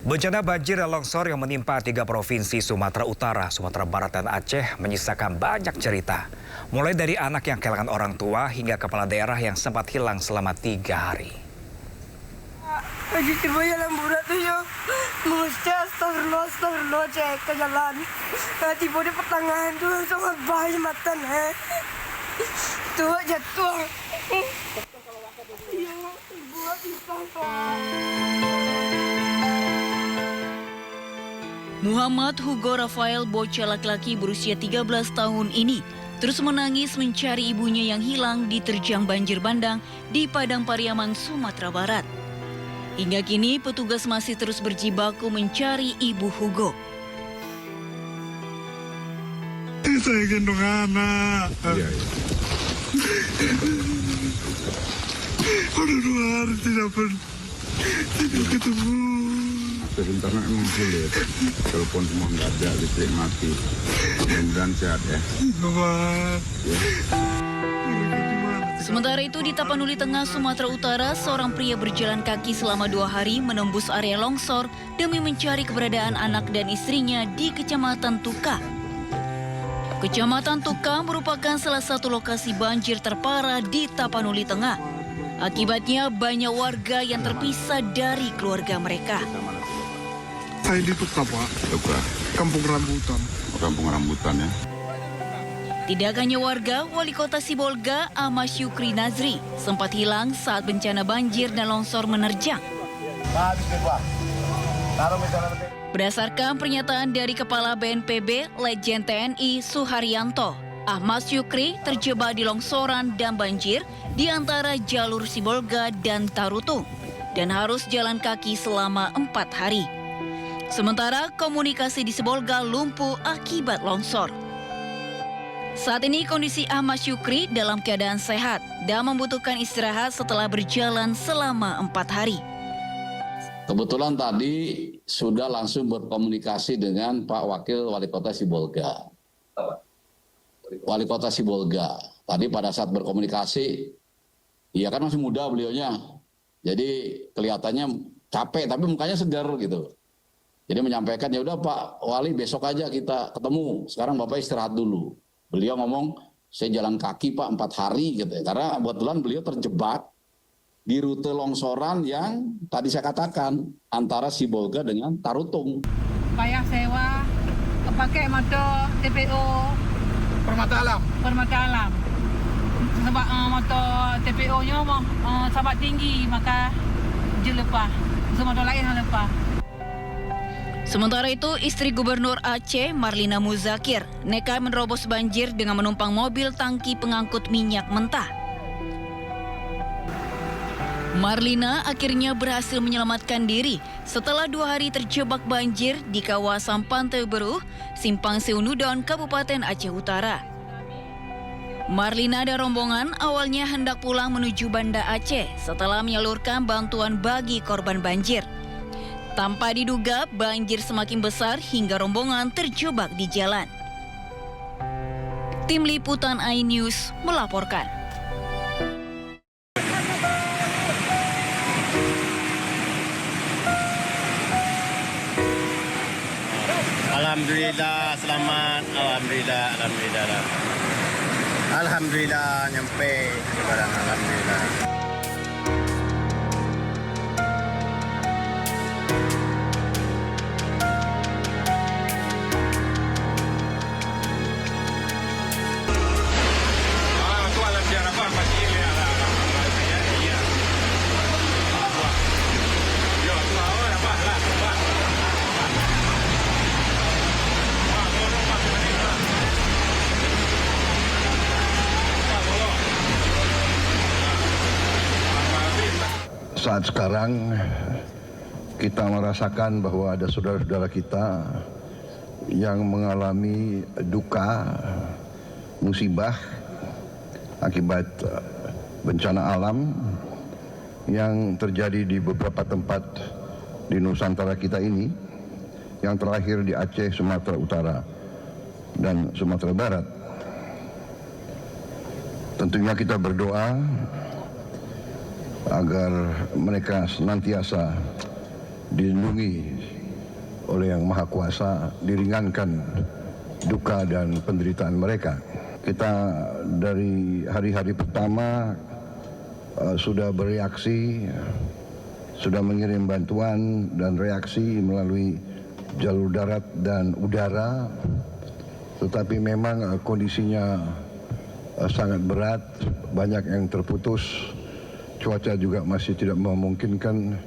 Bencana banjir dan longsor yang menimpa 3 provinsi Sumatera Utara, Sumatera Barat, dan Aceh menyisakan banyak cerita. Mulai dari anak yang kehilangan orang tua hingga kepala daerah yang sempat hilang selama 3 hari. Lagi terbayar lamburan tuh ya, mesti astagfirullah cek ke jalan. Tiba di pertengahan tuh sangat bahaya matan tuh jatuh. Ya, buat Muhammad Hugo Rafael, bocah laki-laki berusia 13 tahun ini terus menangis mencari ibunya yang hilang diterjang banjir bandang di Padang Pariaman, Sumatera Barat. Hingga kini petugas masih terus berjibaku mencari ibu Hugo. Saya gendong anak. Iya. Udah 2 hari tidak ketemu. Sebentar emang sulit. Telepon semua nggak ada, listrik mati. Mudah-mudahan sehat ya. Sementara itu di Tapanuli Tengah, Sumatera Utara, seorang pria berjalan kaki selama 2 hari menembus area longsor demi mencari keberadaan anak dan istrinya di Kecamatan Tuka. Kecamatan Tuka merupakan salah satu lokasi banjir terparah di Tapanuli Tengah. Akibatnya banyak warga yang terpisah dari keluarga mereka. Saya di Tuka, Pak. Tuka. Kampung Rambutan. Kampung Rambutan ya. Tidak hanya warga, Wali Kota Sibolga, Ahmad Syukri Nazri, sempat hilang saat bencana banjir dan longsor menerjang. Berdasarkan pernyataan dari Kepala BNPB, Letjen TNI Suharyanto, Ahmad Syukri terjebak di longsoran dan banjir di antara jalur Sibolga dan Tarutung dan harus jalan kaki selama 4 hari. Sementara komunikasi di Sibolga lumpuh akibat longsor. Saat ini kondisi Ahmad Syukri dalam keadaan sehat dan membutuhkan istirahat setelah berjalan selama 4 hari. Kebetulan tadi sudah langsung berkomunikasi dengan Pak Wakil Wali Kota Sibolga. Wali Kota Sibolga. Tadi pada saat berkomunikasi, ya kan masih muda beliaunya. Jadi kelihatannya capek tapi mukanya segar gitu. Jadi menyampaikan, ya udah Pak Wali besok aja kita ketemu. Sekarang Bapak istirahat dulu. Beliau ngomong, saya jalan kaki Pak 4 hari gitu ya. Karena kebetulan beliau terjebak di rute longsoran yang tadi saya katakan antara Sibolga dengan Tarutung. Payah sewa, pakai motor TPO Permata Alam. Sebab motor TPO-nya sahabat tinggi, maka je lepas. So motor lain yang lepas. Sementara itu, istri Gubernur Aceh, Marlina Muzakir, nekat menerobos banjir dengan menumpang mobil tangki pengangkut minyak mentah. Marlina akhirnya berhasil menyelamatkan diri setelah 2 hari terjebak banjir di kawasan Pantai Beruh, Simpang Seunudon, Kabupaten Aceh Utara. Marlina dan rombongan awalnya hendak pulang menuju Banda Aceh setelah menyalurkan bantuan bagi korban banjir. Tanpa diduga, banjir semakin besar hingga rombongan terjebak di jalan. Tim Liputan iNews melaporkan. Alhamdulillah, selamat. Alhamdulillah nyampe di barang, alhamdulillah. Saat sekarang kita merasakan bahwa ada saudara-saudara kita yang mengalami duka, musibah akibat bencana alam yang terjadi di beberapa tempat di Nusantara kita ini, yang terakhir di Aceh, Sumatera Utara, dan Sumatera Barat. Tentunya kita berdoa agar mereka senantiasa dilindungi oleh Yang Maha Kuasa diringankan duka dan penderitaan mereka. Kita dari hari-hari pertama sudah bereaksi, sudah mengirim bantuan dan reaksi melalui jalur darat dan udara, tetapi memang kondisinya sangat berat, banyak yang terputus, cuaca juga masih tidak memungkinkan,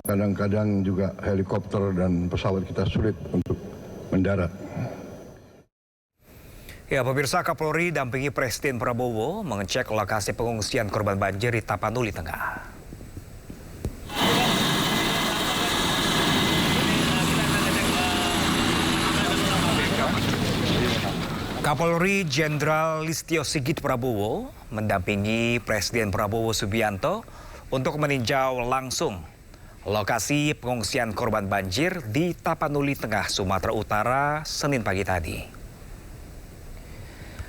kadang-kadang juga helikopter dan pesawat kita sulit untuk mendarat. Ya, pemirsa, Kapolri dampingi Presiden Prabowo mengecek lokasi pengungsian korban banjir di Tapanuli Tengah. Kapolri Jenderal Listio Sigit Prabowo mendampingi Presiden Prabowo Subianto untuk meninjau langsung lokasi pengungsian korban banjir di Tapanuli Tengah, Sumatera Utara, Senin pagi tadi.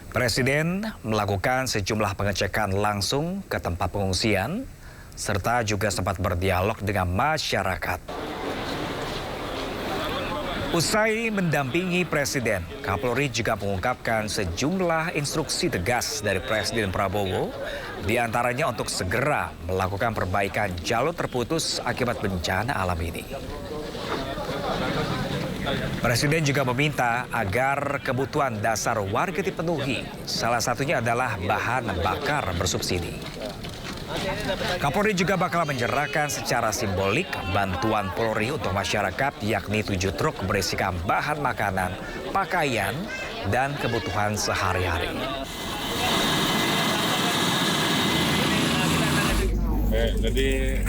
Presiden melakukan sejumlah pengecekan langsung ke tempat pengungsian, serta juga sempat berdialog dengan masyarakat. Usai mendampingi Presiden, Kapolri juga mengungkapkan sejumlah instruksi tegas dari Presiden Prabowo, diantaranya untuk segera melakukan perbaikan jalur terputus akibat bencana alam ini. Presiden juga meminta agar kebutuhan dasar warga dipenuhi, salah satunya adalah bahan bakar bersubsidi. Kapolri juga bakal menyerahkan secara simbolik bantuan Polri untuk masyarakat, yakni 7 truk berisikan bahan makanan, pakaian, dan kebutuhan sehari-hari. Jadi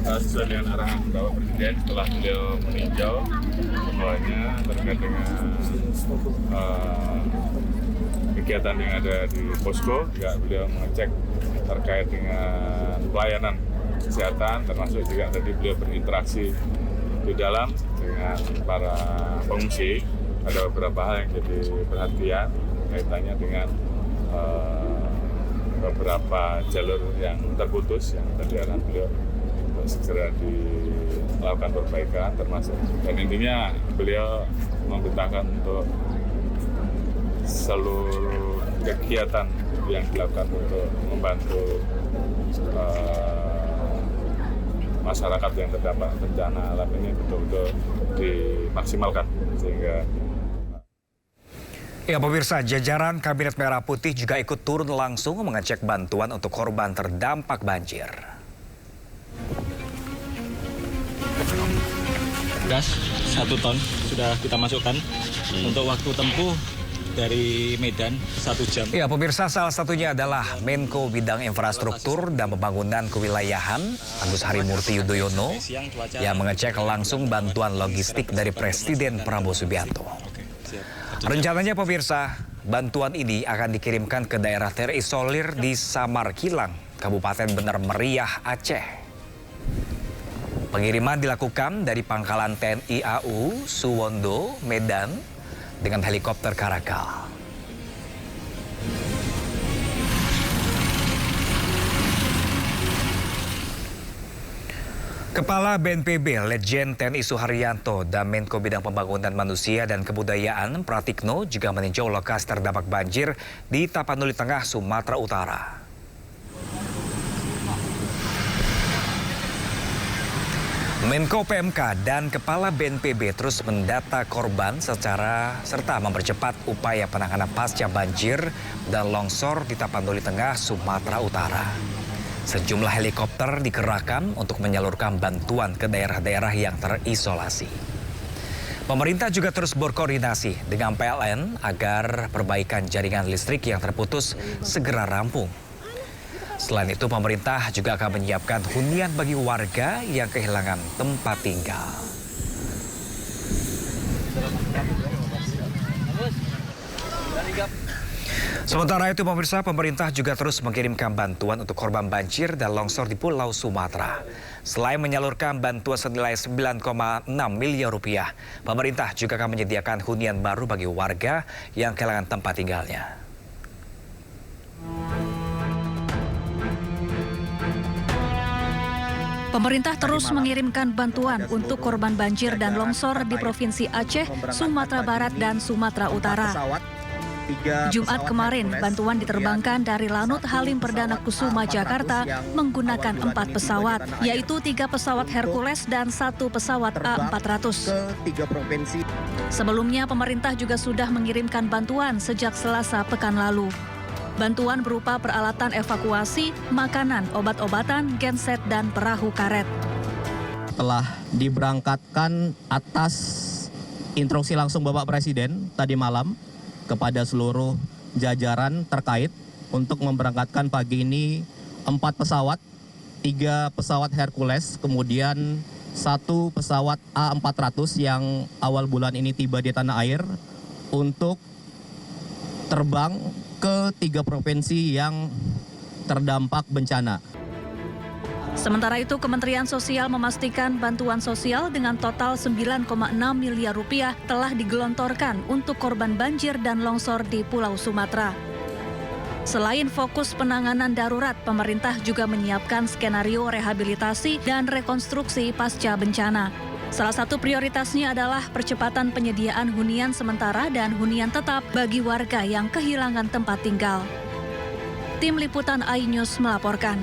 sesuai dengan arahan Bapak Presiden, setelah beliau meninjau semuanya terkait dengan kegiatan yang ada di posko, juga beliau mengecek terkait dengan pelayanan kesehatan, termasuk juga tadi beliau berinteraksi di dalam dengan para pengungsi. Ada beberapa hal yang jadi perhatian kaitannya dengan beberapa jalur yang terputus yang tadi arahan beliau segera dilakukan perbaikan, termasuk, dan intinya beliau memerintahkan untuk seluruh kegiatan yang dilakukan untuk membantu masyarakat yang terdampak bencana alam ini betul-betul dimaksimalkan sehingga. Ya, pemirsa, jajaran Kabinet Merah Putih juga ikut turun langsung mengecek bantuan untuk korban terdampak banjir. Gas 1 ton sudah kita masukkan untuk waktu tempuh dari Medan 1 jam. Ya, pemirsa, salah satunya adalah Menko Bidang Infrastruktur dan Pembangunan Kewilayahan Agus Harimurti Yudhoyono yang mengecek langsung bantuan logistik dari Presiden Prabowo Subianto. Rencananya, pemirsa, bantuan ini akan dikirimkan ke daerah terisolir di Samarkilang, Kabupaten Bener Meriah, Aceh. Pengiriman dilakukan dari Pangkalan TNI AU Suwondo, Medan, dengan helikopter Karakal. Kepala BNPB Letjen TNI Suharyanto dan Menko Bidang Pembangunan Manusia dan Kebudayaan Pratikno juga meninjau lokasi terdampak banjir di Tapanuli Tengah, Sumatera Utara. Menko PMK dan Kepala BNPB terus mendata korban serta mempercepat upaya penanganan pasca banjir dan longsor di Tapanuli Tengah, Sumatera Utara. Sejumlah helikopter dikerahkan untuk menyalurkan bantuan ke daerah-daerah yang terisolasi. Pemerintah juga terus berkoordinasi dengan PLN agar perbaikan jaringan listrik yang terputus segera rampung. Selain itu, pemerintah juga akan menyiapkan hunian bagi warga yang kehilangan tempat tinggal. Sementara itu, pemirsa, pemerintah juga terus mengirimkan bantuan untuk korban banjir dan longsor di Pulau Sumatera. Selain menyalurkan bantuan senilai 9,6 miliar rupiah, pemerintah juga akan menyediakan hunian baru bagi warga yang kehilangan tempat tinggalnya. Pemerintah terus mengirimkan bantuan untuk korban banjir dan longsor di Provinsi Aceh, Sumatera Barat, dan Sumatera Utara. Jumat kemarin, bantuan diterbangkan dari Lanut Halim Perdana Kusuma, Jakarta menggunakan 4 pesawat, yaitu 3 pesawat Hercules dan 1 pesawat A400. Sebelumnya, pemerintah juga sudah mengirimkan bantuan sejak Selasa pekan lalu. Bantuan berupa peralatan evakuasi, makanan, obat-obatan, genset, dan perahu karet. Telah diberangkatkan atas instruksi langsung Bapak Presiden tadi malam kepada seluruh jajaran terkait untuk memberangkatkan pagi ini 4 pesawat, 3 pesawat Hercules, kemudian 1 pesawat A400 yang awal bulan ini tiba di tanah air untuk terbang ke 3 provinsi yang terdampak bencana. Sementara itu, Kementerian Sosial memastikan bantuan sosial dengan total 9,6 miliar rupiah telah digelontorkan untuk korban banjir dan longsor di Pulau Sumatera. Selain fokus penanganan darurat, pemerintah juga menyiapkan skenario rehabilitasi dan rekonstruksi pasca bencana. Salah satu prioritasnya adalah percepatan penyediaan hunian sementara dan hunian tetap bagi warga yang kehilangan tempat tinggal. Tim Liputan iNews melaporkan.